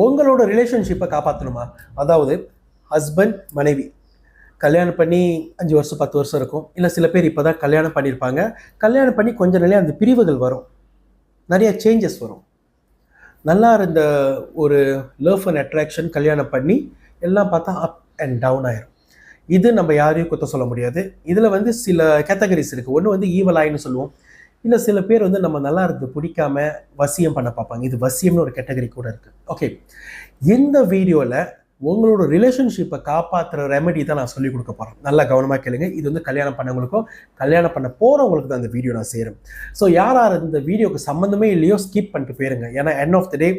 உங்களோட ரிலேஷன்ஷிப்பை காப்பாற்றணுமா? அதாவது ஹஸ்பண்ட் மனைவி கல்யாணம் பண்ணி 5 வருஷம் 10 வருஷம் இருக்கும். இல்லை சில பேர் இப்போ தான் கல்யாணம் பண்ணியிருப்பாங்க. கல்யாணம் பண்ணி கொஞ்ச நாளே அந்த பிரிவுகள் வரும், நிறைய சேஞ்சஸ் வரும். நல்லா இருந்த ஒரு லவ் அண்ட் அட்ராக்ஷன் கல்யாணம் பண்ணி எல்லாம் பார்த்தா அப் அண்ட் டவுன் ஆயிரும். இது நம்ம யாரையும் குற்றம் சொல்ல முடியாது. இதில் சில கேட்டகரிஸ் இருக்குது. ஒன்று ஈவல் ஆயின்னு சொல்லுவோம். இல்லை சில பேர் நம்ம நல்லா இருந்து பிடிக்காம வசியம் பண்ண பார்ப்பாங்க. இது வசியம்னு ஒரு கேட்டகரி கூட இருக்குது. ஓகே, இந்த வீடியோவில் உங்களோட ரிலேஷன்ஷிப்பை காப்பாற்றுற ரெமெடி தான் நான் சொல்லிக் கொடுக்க போகிறேன். நல்லா கவனமாக கேளுங்க. இது கல்யாணம் பண்ணவங்களுக்கும் கல்யாணம் பண்ண போகிறவங்களுக்கு தான் இந்த வீடியோ நான் செய்கிறேன். ஸோ யார் இந்த வீடியோக்கு சம்மந்தமே இல்லையோ ஸ்கிப் பண்ணிட்டு போயிருங்க. ஏன்னா எண்ட் ஆஃப் த டே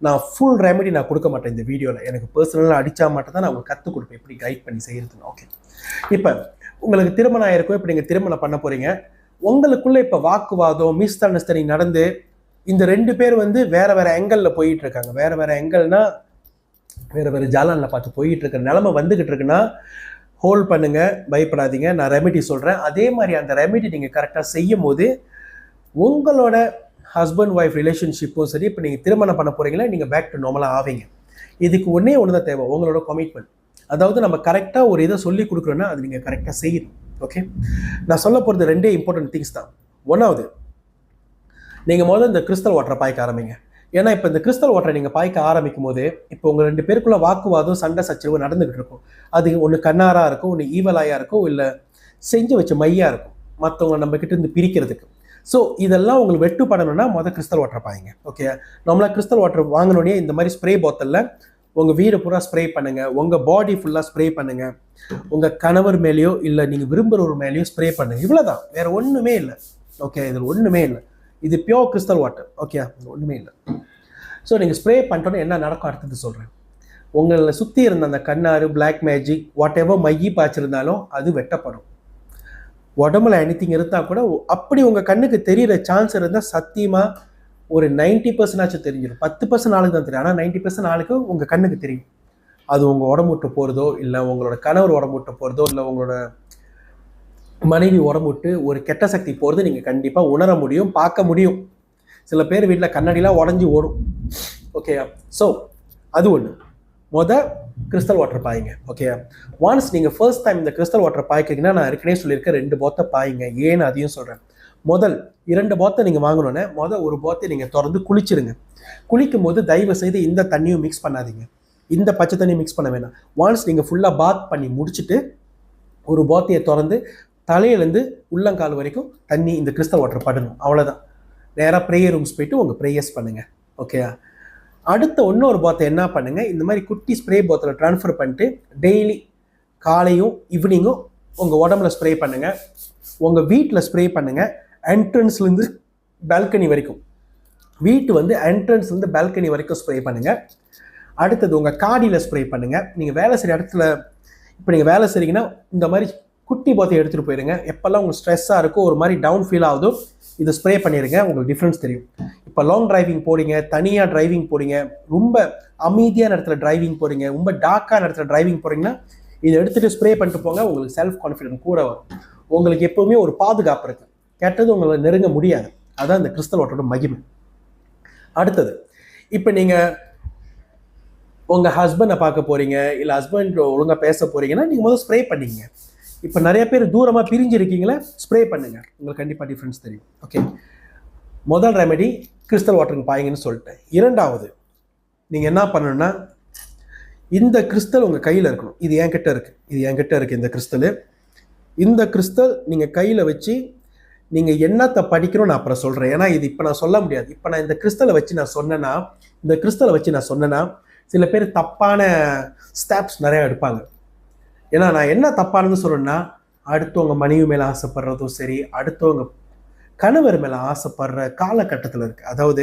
நான் ஃபுல் ரெமெடி நான் கொடுக்க மாட்டேன் இந்த வீடியோவில். எனக்கு பர்சனலாக அடித்தா மட்டும் தான் நான் உங்களுக்கு கற்றுக் கொடுப்பேன் எப்படி கைட் பண்ணி செய்கிறதுன்னு. ஓகே, இப்போ உங்களுக்கு திருமணம் ஆயிருக்கும். இப்போ நீங்கள் திருமணம் பண்ண போகிறீங்க. உங்களுக்குள்ளே இப்போ வாக்குவாதம் மிஸ் அண்டர்ஸ்டாண்டிங் நடந்து இந்த 2 பேர் வேறு வேறு ஆங்கிளில் போயிட்டு இருக்காங்க. வேறு வேறு ஆங்கிள்னா வேறு ஜாலனில் பார்த்து போயிட்டு இருக்கிற நிலமை வந்துக்கிட்டு இருக்குன்னா ஹோல்ட் பண்ணுங்க, பயப்படாதீங்க. நான் ரெமெடி சொல்கிறேன். அதே மாதிரி அந்த ரெமெடி நீங்கள் கரெக்டாக செய்யும் போது உங்களோட ஹஸ்பண்ட் ஒய்ஃப் ரிலேஷன்ஷிப்பும் சரி, இப்போ நீங்கள் திருமணம் பண்ண போகிறீங்களா, நீங்கள் பேக் டு நார்மலாக ஆவீங்க. இதுக்கு ஒன்றே ஒன்று தான் தேவை, உங்களோட கமிட்மெண்ட். அதாவது நம்ம கரெக்டாக ஒரு இதை சொல்லி கொடுக்குறோன்னா அது நீங்கள் கரெக்டாக செய்யணும். ஓகே, நான் சொல்ல போகிறது 2 இம்பார்ட்டன்ட் திங்ஸ் தான். ஒன்றாவது, நீங்கள் முதல்ல இந்த கிறிஸ்டல் வாட்டரை பாய்க்க ஆரம்பிங்க. ஏன்னா இப்போ இந்த கிறிஸ்டல் வாட்டரை நீங்கள் பாய்க்க ஆரம்பிக்கும் போது இப்போ உங்கள் 2 பேருக்குள்ள வாக்குவாதம் சண்டை சச்சரவு நடந்துகிட்டு இருக்கும். அது ஒன்று கண்ணாராக இருக்கும், ஒன்று ஈவலாயாக இருக்கும், இல்லை செஞ்சு வச்ச மையாக இருக்கும் மற்றவங்க நம்ம கிட்ட இருந்து பிரிக்கிறதுக்கு. ஸோ இதெல்லாம் உங்களுக்கு வெட்டுப்படணும்னா முதல் கிறிஸ்டல் வாட்டரை பாய்ங்க. ஓகே, நம்மளா கிறிஸ்டல் வாட்டர் வாங்கினோடனே இந்த மாதிரி ஸ்ப்ரே பாட்டிலில் உங்கள் வீடு பூரா ஸ்ப்ரே பண்ணுங்கள், உங்கள் பாடி ஃபுல்லாக ஸ்ப்ரே பண்ணுங்கள், உங்கள் கணவர் மேலேயோ இல்லை நீங்கள் விரும்புகிறவர் மேலேயோ ஸ்ப்ரே பண்ணுங்கள். இவ்வளோதான், வேறு ஒன்றுமே இல்லை. ஓகே, இதில் ஒன்றுமே இல்லை. இது பியோர் கிறிஸ்டல் வாட்டர். ஓகே, ஒன்றுமே இல்லை. ஸோ நீங்கள் ஸ்ப்ரே பண்ணிட்டோன்னே என்ன நடக்கும் அடுத்தது சொல்கிறேன். உங்களை சுற்றி இருந்த அந்த கண்ணாறு, பிளாக் மேஜிக், வாட் எவர் மையி பாய்ச்சிருந்தாலும் அது வெட்டப்படும். உடம்புல எனித்திங் இருந்தால் கூட அப்படி உங்கள் கண்ணுக்கு தெரிகிற சான்ஸ் இருந்தால் சத்தியமாக ஒரு 90% ஆச்சும் தெரிஞ்சிடும். 10% ஆளுக்கு தான் தெரியும், ஆனால் 90% ஆளுக்கு உங்கள் கண்ணுக்கு தெரியும். அது உங்கள் உடம்பு விட்டு போகிறதோ, இல்லை உங்களோட கணவர் உடம்பு விட்டு போகிறதோ, இல்லை உங்களோட மனைவி உடம்பு விட்டு ஒரு கெட்ட சக்தி போகிறது நீங்கள் கண்டிப்பாக உணர முடியும், பார்க்க முடியும். சில பேர் வீட்டில் கண்ணாடிலாம் உடஞ்சி ஓடும். ஓகே, ஸோ அது ஒன்று. கிறிஸ்டல் வாட்டர் பாய்ங்க. ஓகே, ஒன்ஸ் நீங்கள் ஃபர்ஸ்ட் டைம் இந்த கிறிஸ்டல் வாட்டர் பாய்க்கிறீங்கன்னா நான் ஏற்கனவே சொல்லியிருக்கேன் 2 பாத்தை பாய்ங்க. ஏன்னு அதையும் சொல்கிறேன். முதல் 2 பாத்தை நீங்கள் வாங்கணுன்னே ஒரு பாத்தை நீங்கள் திறந்து குளிச்சிருங்க. குளிக்கும் போது தயவு செய்து இந்த தண்ணியும் மிக்ஸ் பண்ணாதீங்க, இந்த பச்சை தண்ணியும் மிக்ஸ் பண்ண வேணாம். ஒன்ஸ் நீங்கள் ஃபுல்லாக பாத் பண்ணி முடிச்சுட்டு ஒரு பாத்தையை திறந்து தலையிலேருந்து உள்ளங்கால் வரைக்கும் தண்ணி இந்த கிறிஸ்டல் வாட்டர் படணும். அவ்வளோதான். நேராக ப்ரேயர் ரூம்ஸ் போயிட்டு உங்கள் ப்ரேயர்ஸ் பண்ணுங்கள். ஓகே, அடுத்த இன்னொரு பாத்தை என்ன பண்ணுங்கள், இந்த மாதிரி குட்டி ஸ்ப்ரே பாத்தில் ட்ரான்ஸ்ஃபர் பண்ணிட்டு டெய்லி காலையும் ஈவினிங்கும் உங்கள் உடம்புல ஸ்ப்ரே பண்ணுங்கள், உங்கள் வீட்டில் ஸ்ப்ரே பண்ணுங்கள். என்ட்ரன்ஸ்லேருந்து பால்கனி வரைக்கும், வீட்டு என்ட்ரன்ஸ்லேருந்து பால்கனி வரைக்கும் ஸ்ப்ரே பண்ணுங்கள். அடுத்தது உங்கள் காடியில் ஸ்ப்ரே பண்ணுங்கள். நீங்கள் வேலை செய்கிற இடத்துல இப்போ நீங்கள் வேலை செய்கிறீங்கன்னா இந்த மாதிரி குட்டி பாத்தை எடுத்துகிட்டு போயிடுங்க. எப்போல்லாம் உங்களுக்கு ஸ்ட்ரெஸ்ஸாக இருக்கும், ஒரு மாதிரி டவுன் ஃபீல் ஆகுதோ இதை ஸ்ப்ரே பண்ணிடுங்க, உங்களுக்கு டிஃப்ரென்ஸ் தெரியும். இப்போ லாங் டிரைவிங் போறீங்க, தனியாக டிரைவிங் போறீங்க, ரொம்ப அமைதியான இடத்துல டிரைவிங் போறீங்க, ரொம்ப டார்க்கான இடத்துல டிரைவிங் போறீங்கன்னா இதை எடுத்துகிட்டு ஸ்ப்ரே பண்ணிட்டு போங்க. உங்களுக்கு செல்ஃப் கான்ஃபிடென்ட் கூட வரும். உங்களுக்கு எப்போவுமே ஒரு பாதுகாப்பு இருக்குது, கெட்டது உங்களை நெருங்க முடியாது. அதான் இந்த கிறிஸ்டல் வாட்டரோட மகிமை. அடுத்தது, இப்போ நீங்கள் உங்கள் ஹஸ்பண்டை பார்க்க போகிறீங்க, இல்லை ஹஸ்பண்ட் ஒழுங்காக பேச போகிறீங்கன்னா நீங்கள் முதல்ல ஸ்ப்ரே பண்ணிங்க. இப்போ நிறைய பேர் தூரமாக பிரிஞ்சிருக்கீங்களா, ஸ்ப்ரே பண்ணுங்கள், உங்களுக்கு கண்டிப்பாக டிஃப்ரென்ஸ் தெரியும். ஓகே, முதல் ரெமெடி கிறிஸ்டல் வாட்டருக்கு பாய்ங்கன்னு சொல்லிட்டேன். இரண்டாவது, நீங்கள் என்ன பண்ணணும்னா இந்த கிறிஸ்டல் உங்கள் கையில் இருக்கணும். இது என்கிட்ட இருக்குது இந்த கிறிஸ்டலு. இந்த கிறிஸ்டல் நீங்கள் கையில் வச்சு நீங்கள் என்னத்தை படிக்கணும் நான் அப்புறம் சொல்கிறேன். ஏன்னா இது இப்போ நான் சொல்ல முடியாது. இப்போ நான் இந்த கிறிஸ்டலை வச்சு நான் சொன்னேன்னா சில பேர் தப்பான ஸ்டெப்ஸ் நிறையா எடுப்பாங்க. ஏன்னா நான் என்ன தப்பானது சொல்கிறேன்னா, அடுத்தவங்க மனைவி மேலே ஆசைப்படுறதும் சரி, அடுத்தவங்க கணவர் மேலே ஆசைப்படுற காலகட்டத்தில் இருக்குது. அதாவது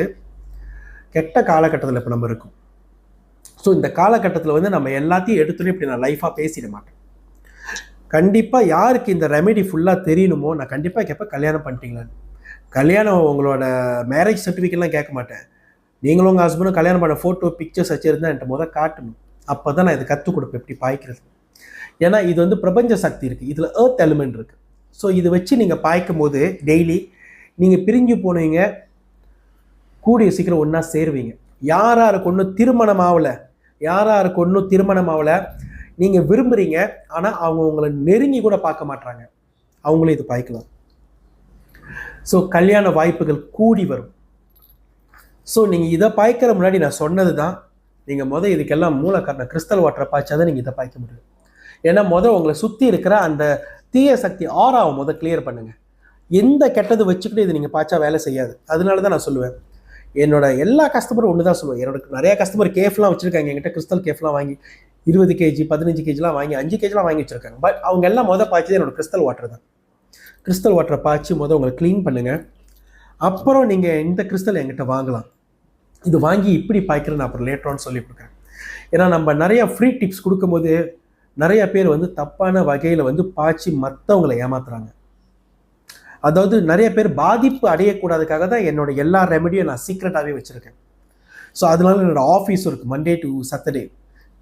கெட்ட காலகட்டத்தில் இப்போ நம்ம இருக்கோம். ஸோ இந்த காலகட்டத்தில் நம்ம எல்லாத்தையும் எடுத்துகிட்டு இப்படி நான் லைஃபாக பேசிட மாட்டேன். கண்டிப்பாக யாருக்கு இந்த ரெமெடி ஃபுல்லாக தெரியணுமோ நான் கண்டிப்பாக கேட்பேன், கல்யாணம் பண்ணிட்டீங்களான்னு. கல்யாணம் உங்களோட மேரேஜ் சர்டிஃபிகேட்லாம் கேட்க மாட்டேன். நீங்களும் உங்கள் ஹஸ்பண்டும் கல்யாணம் பண்ண ஃபோட்டோ பிக்சர்ஸ் வச்சுருந்தா என்கிட்ட முதல் காட்டணும். அப்போ தான் நான் இதை கற்றுக் கொடுப்பேன் எப்படி பாய்க்கிறது. ஏன்னா இது பிரபஞ்ச சக்தி இருக்குது, இதில் எர்த் எலிமெண்ட் இருக்குது. ஸோ இதை வச்சு நீங்கள் பாய்க்கும் போது டெய்லி நீங்கள் பிரிஞ்சு போனீங்க, கூடிய சீக்கிரம் ஒன்றா சேருவீங்க. யாராருக்கு ஒன்றும் திருமணம் ஆகலை, யாராருக்கு ஒன்றும் திருமணம் ஆகலை, நீங்கள் விரும்புகிறீங்க, ஆனால் அவங்க உங்களை நெருங்கி கூட பார்க்க மாட்டாங்க, அவங்களும் இது பாய்க்கலாம். ஸோ கல்யாண வாய்ப்புகள் கூடி வரும். ஸோ நீங்கள் இதை பாய்க்கிற முன்னாடி நான் சொன்னது தான், நீங்கள் இதுக்கெல்லாம் மூல காரணம் கிறிஸ்டல் வாட்டரை பாய்ச்சாதான் நீங்கள் இதை பாய்க்க முடியும். ஏன்னா உங்களை சுற்றி இருக்கிற அந்த தீய சக்தி ஆறாவை கிளியர் பண்ணுங்க. எந்த கெட்டது வச்சுக்கிட்டு இது நீங்கள் பாய்ச்சா வேலை செய்யாது. அதனால தான் நான் சொல்லுவேன், என்னோட எல்லா கஸ்டமரும் ஒன்று தான் சொல்லுவேன். என்னோட நிறையா கஸ்டமர் கேஃப்லாம் வச்சுருக்காங்க, என்கிட்ட கிறிஸ்டல் கேஃப்லாம் வாங்கி 20 kg 15 kgலாம் வாங்கி 5 kgலாம் வாங்கி வச்சுருக்காங்க. பட் அவங்க எல்லாம் பாய்ச்சது என்னோட கிறிஸ்டல் வாட்டர் தான். கிறிஸ்டல் வாட்டரை பாய்ச்சி உங்களை க்ளீன் பண்ணுங்கள். அப்புறம் நீங்கள் இந்த கிறிஸ்டல் என்கிட்ட வாங்கலாம். இது வாங்கி இப்படி பாய்க்கிறேன்னு அப்புறம் லேட்டரான்னு சொல்லி கொடுக்குறேன். ஏன்னா நம்ம நிறையா ஃப்ரீ டிப்ஸ் கொடுக்கும்போது நிறைய பேர் தப்பான வகையில் பாய்ச்சி மற்றவங்களை ஏமாத்துறாங்க. அதாவது நிறைய பேர் பாதிப்பு அடையக்கூடாதுக்காக தான் என்னோட எல்லா ரெமெடியும் நான் சீக்ரெட்டாகவே வச்சுருக்கேன். ஸோ அதனால என்னோட ஆஃபீஸும் இருக்குது. மண்டே டு சாட்டர்டே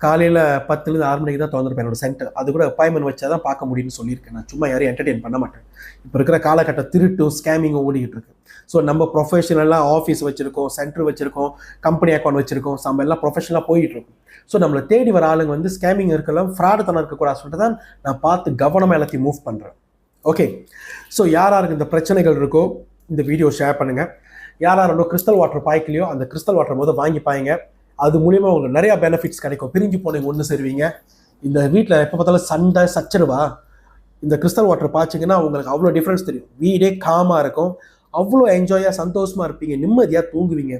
காலையில் 10 to 6 மணிக்கு தான் திறந்துருப்பேன் என்னோட சென்டர். அது கூட அப்பாயின்மெண்ட் வச்சா தான் பார்க்க முடியும்னு சொல்லியிருக்கேன். நான் சும்மா யாரையும் என்டர்டெயின் பண்ண மாட்டேன். இப்போ இருக்கிற காலகட்ட திருட்டும் ஸ்கேமிங்கும் ஓடிக்கிட்டு இருக்கு. ஸோ நம்ம ப்ரொஃபஷனலாக ஆஃபீஸ் வச்சுருக்கோம், சென்டர் வச்சுருக்கோம், கம்பெனி அக்கௌண்ட் வச்சுருக்கோம், நம்ம எல்லாம் ப்ரொஃபஷனலாக போயிட்டு இருக்கோம். ஸோ நம்மளை தேடி வர ஆளுங்க ஸ்கேமிங் இருக்கலாம், ஃப்ராடுத்தனம் இருக்கக்கூடாது சொல்லிட்டு தான் நான் பார்த்து கவனமாக எல்லாத்தையும் மூவ் பண்ணுறேன். ஓகே, ஸோ யாருக்கு இந்த பிரச்சனைகள் இருக்கோ இந்த வீடியோ ஷேர் பண்ணுங்கள். யாரும் கிறிஸ்டல் வாட்டர் பாய்க்கலையோ அந்த கிறிஸ்டல் வாட்டர் வாங்கி பாய்ங்க. அது மூலியமாக உங்களுக்கு நிறையா பெனிஃபிட்ஸ் கிடைக்கும். பிரிஞ்சு போனீங்க ஒன்று சேருவீங்க. இந்த வீட்டில் எப்போ பார்த்தாலும் சண்டை சச்சரவா, இந்த கிறிஸ்டல் வாட்டர் பாய்ச்சிங்கன்னா உங்களுக்கு அவ்வளோ டிஃப்ரென்ஸ் தெரியும். வீடே காமாக இருக்கும், அவ்வளோ என்ஜாயாக சந்தோஷமாக இருப்பீங்க, நிம்மதியாக தூங்குவீங்க.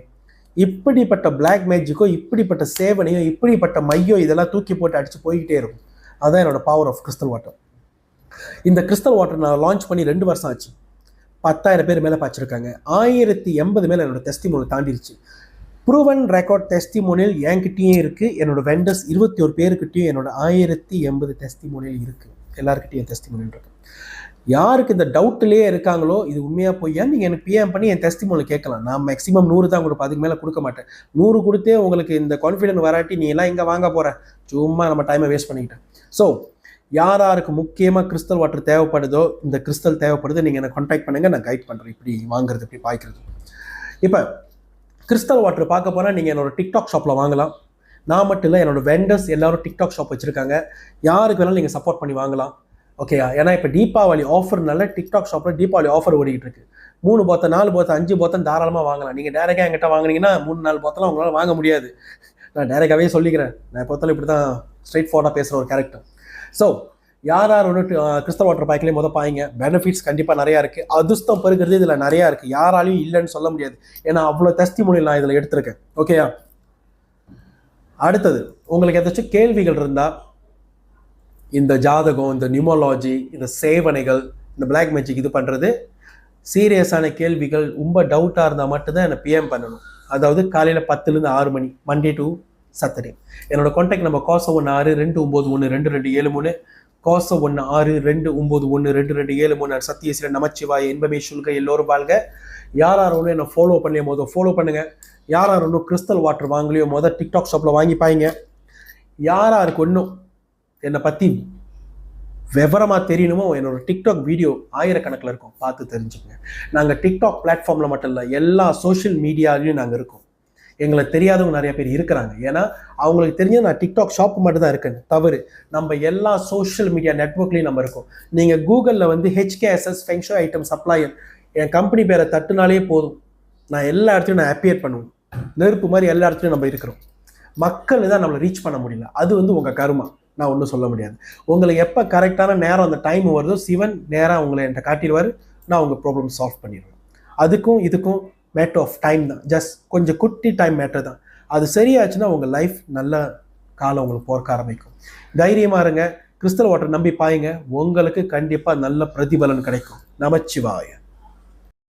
இப்படிப்பட்ட பிளாக் மேஜிக்கோ, இப்படிப்பட்ட சேவனையோ, இப்படிப்பட்ட மையோ இதெல்லாம் தூக்கி போட்டு அடித்து போய்கிட்டே இருக்கும். அதுதான் என்னோட பவர் ஆஃப் கிறிஸ்டல் வாட்டர். இந்த கிறிஸ்டல் வாட்டர் நான் லான்ச் பண்ணி 2 வருஷம் ஆச்சு. 10,000 பேர் மேலே பாய்ச்சிருக்காங்க. 1080 மேலே என்னோட டெஸ்டிமோனியல் தாண்டிடுச்சு. ப்ரூவன் ரெக்கார்ட் டெஸ்டிமோனியல் என்கிட்டயும் இருக்குது. என்னோட வெண்டர்ஸ் 21 பேருக்கிட்டையும் என்னோட 1080 டெஸ்டிமோனியல் இருக்குது. எல்லாருக்கிட்டையும் டெஸ்டிமோனியல் இருக்குது. யாருக்கு இந்த டவுட்லேயே இருக்காங்களோ இது உண்மையாக போய் நீங்கள் எனக்கு பிஎம் பண்ணி என் டெஸ்டிமோனியல் கேட்கலாம். நான் மேக்ஸிமம் 100 தான் கொடுப்பேன், அதுக்கு மேலே கொடுக்க மாட்டேன். 100 கொடுத்தே உங்களுக்கு இந்த கான்ஃபிடென்ட் வராட்டி நீ எல்லாம் இங்கே வாங்க போகிற, சும்மா நம்ம டைமை வேஸ்ட் பண்ணிக்கிட்டேன். ஸோ யாருக்கு முக்கியமாக கிறிஸ்டல் வாட்டர் தேவைப்படுதோ, இந்த கிறிஸ்டல் தேவைப்படுது, நீங்கள் என்னை கான்டாக்ட் பண்ணுங்கள், நான் கைட் பண்ணுறேன் இப்படி வாங்குறது, இப்படி பாய்க்கிறது. இப்போ கிறிஸ்டல் வாட்டர் பார்க்க போனால் நீங்கள் என்னோட டிக்டாக் ஷாப்பில் வாங்கலாம். நான் மட்டும் இல்லை, என்னோட வெண்டர்ஸ் எல்லாரும் டிக்டாக் ஷாப் வச்சுருக்காங்க. யாருக்கு வேணாலும் நீங்கள் சப்போர்ட் பண்ணி வாங்கலாம். ஓகே, ஏன்னா இப்போ தீபாவளி ஆஃபர்னால டிக்டாக் ஷாப்பில் தீபாவளி ஆஃபர் ஓடிக்கிட்டு இருக்கு. 3 போத்தம் 4 போத்தம் 5 போத்தம் தாராளமாக வாங்கலாம். நீங்கள் டேரெக்டாக என்கிட்ட வாங்கினீங்கன்னா 3-4 போத்தெல்லாம் உங்களால் வாங்க முடியாது. நான் டேரெக்டாகவே சொல்லிக்கிறேன். நான் பொறுத்தாலும் இப்படி தான் ஸ்ட்ரெயிட் ஃபார்வர்டாக பேசுகிற ஒரு கேரக்டர். ஸோ யார் கிறிஸ்டல் வாட்டர் பாய்க்கலையும் பாய்ங்க. பெனிஃபிட்ஸ் கண்டிப்பாக நிறையா இருக்குது. அதிர்ஷ்டம் பெருகிறது இதில் நிறையா இருக்குது. யாராலையும் இல்லைன்னு சொல்ல முடியாது. ஏன்னா அவ்வளோ டெஸ்டிமோனியல் நான் இதில் எடுத்திருக்கேன். ஓகேயா? அடுத்தது உங்களுக்கு ஏதாச்சும் கேள்விகள் இருந்தால், இந்த ஜாதகம், இந்த நியூமாலஜி, இந்த சேவனைகள், இந்த பிளாக் மேஜிக் இது பண்ணுறது சீரியஸான கேள்விகள் ரொம்ப டவுட்டாக இருந்தால் மட்டும்தான் என்னை பிஎம் பண்ணணும். அதாவது காலையில் 10 to 6 மணி மண்டே டு சாட்டர்டே. என்னோட கான்டாக்ட் நம்பர் 9162912273 9162912273. சத்யஸ்ரீ நமச்சிவாய இன்பமே சுல்க எல்லோரும் வாழ்க. யாரும் என்னை ஃபாலோ பண்ணலையோ ஃபாலோ பண்ணுங்க. யாரும் கிறிஸ்டல் வாட்டர் வாங்கலையோ டிக்டாக் ஷாப்பில் வாங்கி பாய்ங்க. யாருக்கு ஒன்றும் என்னை பற்றி விவரமாக தெரியணுமோ என்னோட டிக்டாக் வீடியோ ஆயிரக்கணக்கில் இருக்கும், பார்த்து தெரிஞ்சுக்கங்க. நாங்கள் டிக்டாக் பிளாட்ஃபார்மில் மட்டும் இல்லை, எல்லா சோஷியல் மீடியாலையும் நாங்கள் இருக்கோம். எங்களை தெரியாதவங்க நிறைய பேர் இருக்கிறாங்க. ஏன்னா அவங்களுக்கு தெரிஞ்ச நான் டிக்டாக் ஷாப் மட்டும் தான் இருக்கேன் தவறு. நம்ம எல்லா சோஷியல் மீடியா நெட்ஒர்க்லையும் நம்ம இருக்கோம். நீங்கள் கூகுளில் HKSS ஃபெங்ஷோ ஐட்டம் சப்ளையர் என் கம்பெனி பேரை தட்டுனாலே போதும், நான் எல்லா இடத்துலையும் நான் அப்பியர் பண்ணுவேன். நெருப்பு மாதிரி எல்லா இடத்துலையும் நம்ம இருக்கிறோம். மக்கள் தான் நம்மளை ரீச் பண்ண முடியல. அது உங்கள் கருமா, நான் ஒன்றும் சொல்ல முடியாது. உங்களுக்கு எப்போ கரெக்டான நேரம் அந்த டைம் வருதோ சிவன் நேராக உங்களை என்கிட்ட காட்டிடுவார். நான் உங்கள் ப்ராப்ளம் சால்வ் பண்ணிடுவேன். அதுக்கும் இதுக்கும் மேட்டர் ஆஃப் டைம் தான், ஜஸ்ட் கொஞ்சம் குட்டி டைம் மேட்டர் தான். அது சரியாச்சுன்னா உங்கள் லைஃப் நல்ல காலம் உங்களுக்கு போர்க்க ஆரம்பிக்கும். தைரியமாக இருங்க, கிறிஸ்டல் வாட்டர் நம்பி பாயுங்க, உங்களுக்கு கண்டிப்பாக நல்ல பிரதிபலன் கிடைக்கும். நமச்சிவாய.